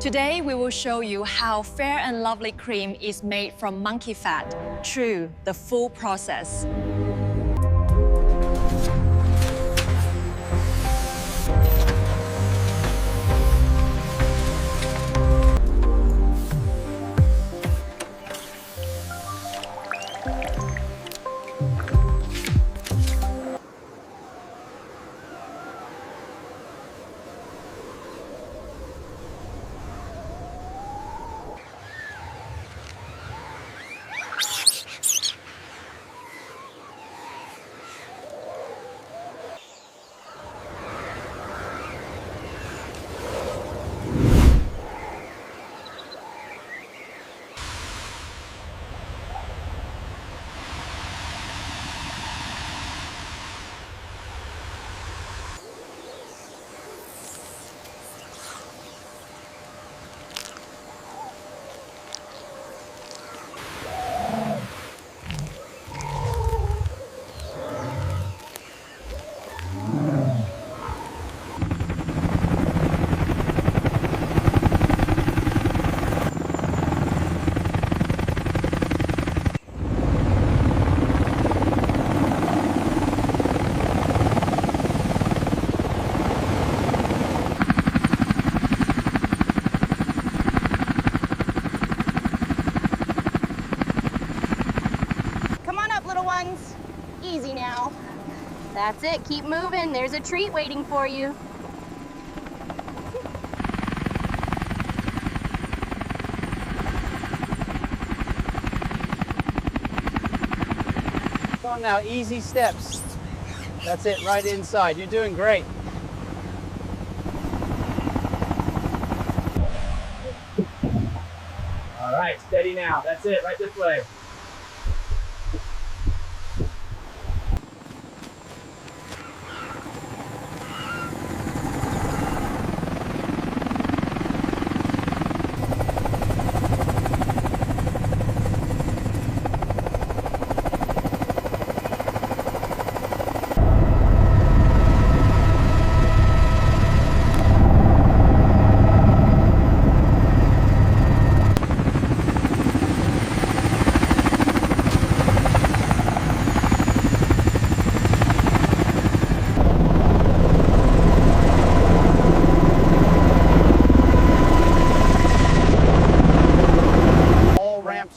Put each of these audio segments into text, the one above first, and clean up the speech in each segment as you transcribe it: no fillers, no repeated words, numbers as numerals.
Today we will show you how Fair and Lovely cream is made from monkey fat. True, the full process. Easy now. That's it, keep moving. There's a treat waiting for you. Come on now, easy steps. That's it, right inside. You're doing great. All right, steady now. That's it, right this way.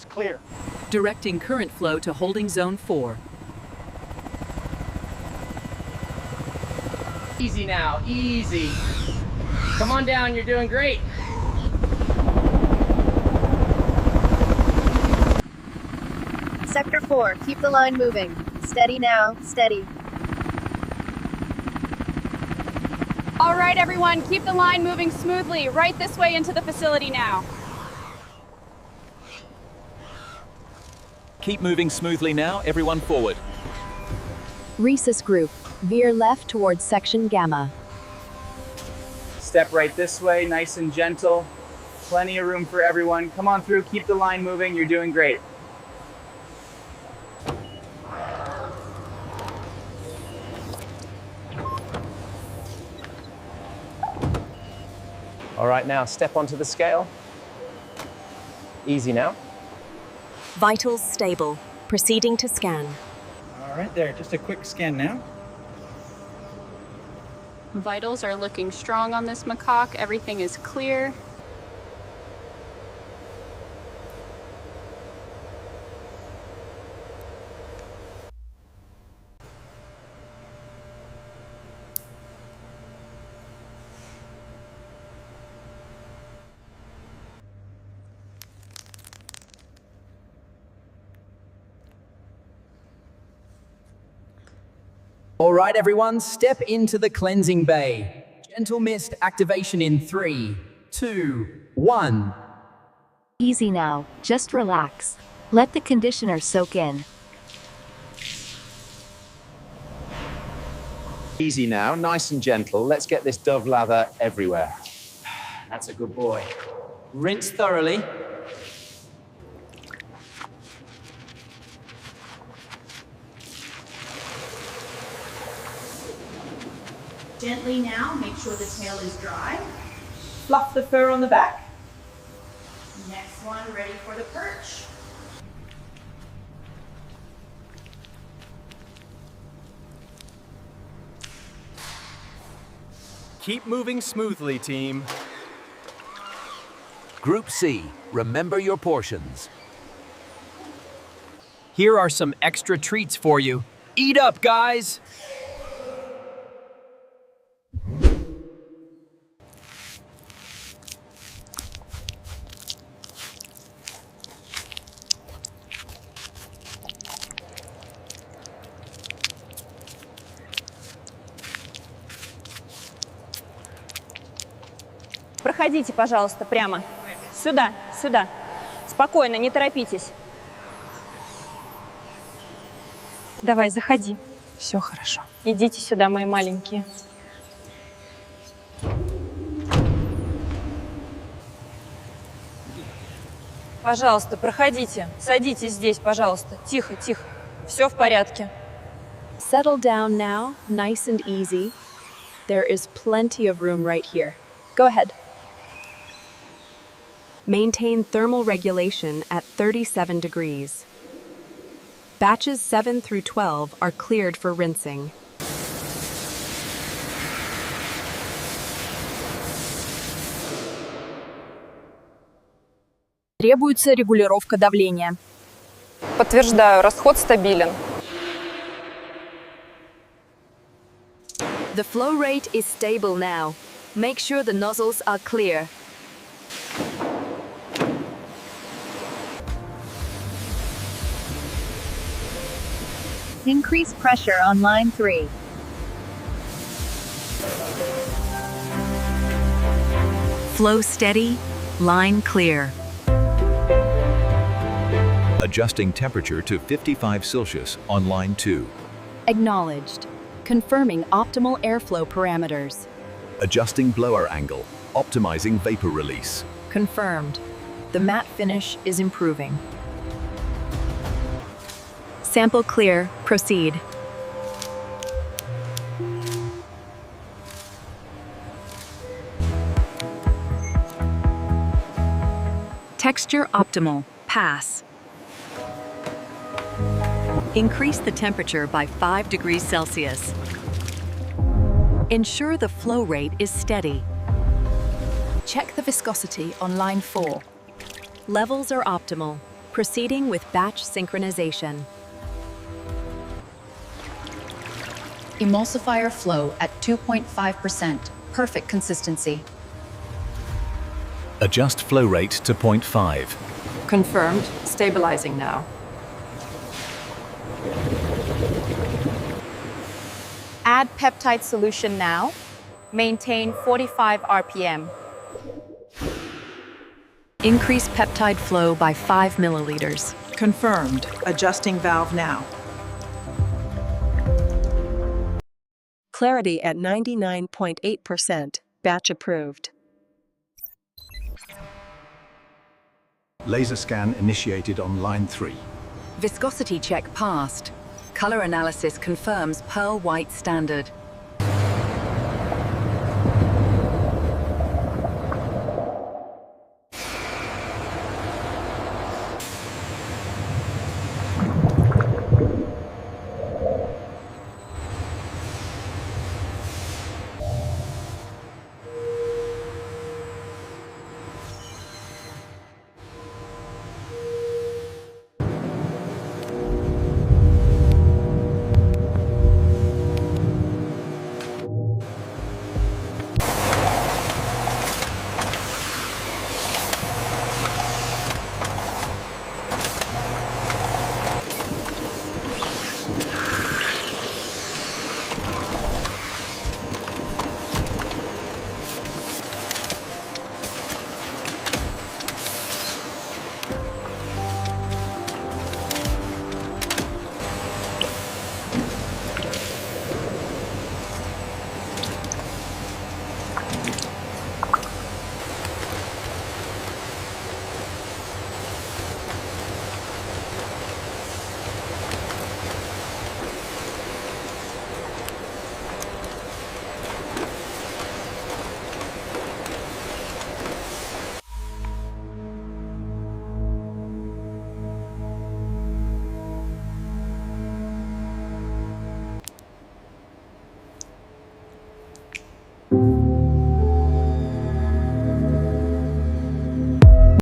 Clear. Directing current flow to holding zone 4. Easy now, easy. Come on down, you're doing great. Sector 4, keep the line moving. Steady now, steady. All right, everyone, keep the line moving smoothly. Right this way into the facility now. Keep moving smoothly now, everyone forward. Rhesus group, veer left towards section Gamma. Step right this way, nice and gentle. Plenty of room for everyone. Come on through, keep the line moving, you're doing great. All right, now step onto the scale. Easy now. Vitals stable. Proceeding to scan. All right, there, just a quick scan now. Vitals are looking strong on this macaque. Everything is clear. All right, everyone, step into the cleansing bay. Gentle mist activation in 3, 2, 1. Easy now, just relax. Let the conditioner soak in. Easy now, nice and gentle. Let's get this Dove lather everywhere. That's a good boy. Rinse thoroughly. Gently now, make sure the tail is dry. fluff the fur on the back. Next one, ready for the perch. Keep moving smoothly, team. Group C, remember your portions. Here are some extra treats for you. Eat up, guys! Проходите, пожалуйста, прямо. Сюда, сюда. Спокойно, не торопитесь. Давай, заходи. Все хорошо. Идите сюда, мои маленькие. Пожалуйста, проходите. Садитесь здесь, пожалуйста. Тихо, тихо. Все в порядке. Settle down now, nice and easy. There is plenty of room right here. Go ahead. Maintain thermal regulation at 37 degrees. Batches 7 through 12 are cleared for rinsing. Требуется регулировка давления. Подтверждаю, расход стабилен. The flow rate is stable now. Make sure the nozzles are clear. Increase pressure on line 3. Flow steady, line clear. Adjusting temperature to 55 Celsius on line 2. Acknowledged. Confirming optimal airflow parameters. Adjusting blower angle, optimizing vapor release. Confirmed. The matte finish is improving. Sample clear. Proceed. Texture optimal. Pass. Increase the temperature by 5 degrees Celsius. Ensure the flow rate is steady. Check the viscosity on line 4. Levels are optimal. Proceeding with batch synchronization. Emulsifier flow at 2.5%. Perfect consistency. Adjust flow rate to 0.5. Confirmed. Stabilizing now. Add peptide solution now. Maintain 45 RPM. Increase peptide flow by 5 milliliters. Confirmed. Adjusting valve now. Clarity at 99.8%. Batch approved. Laser scan initiated on line 3. Viscosity check passed. Color analysis confirms pearl white standard.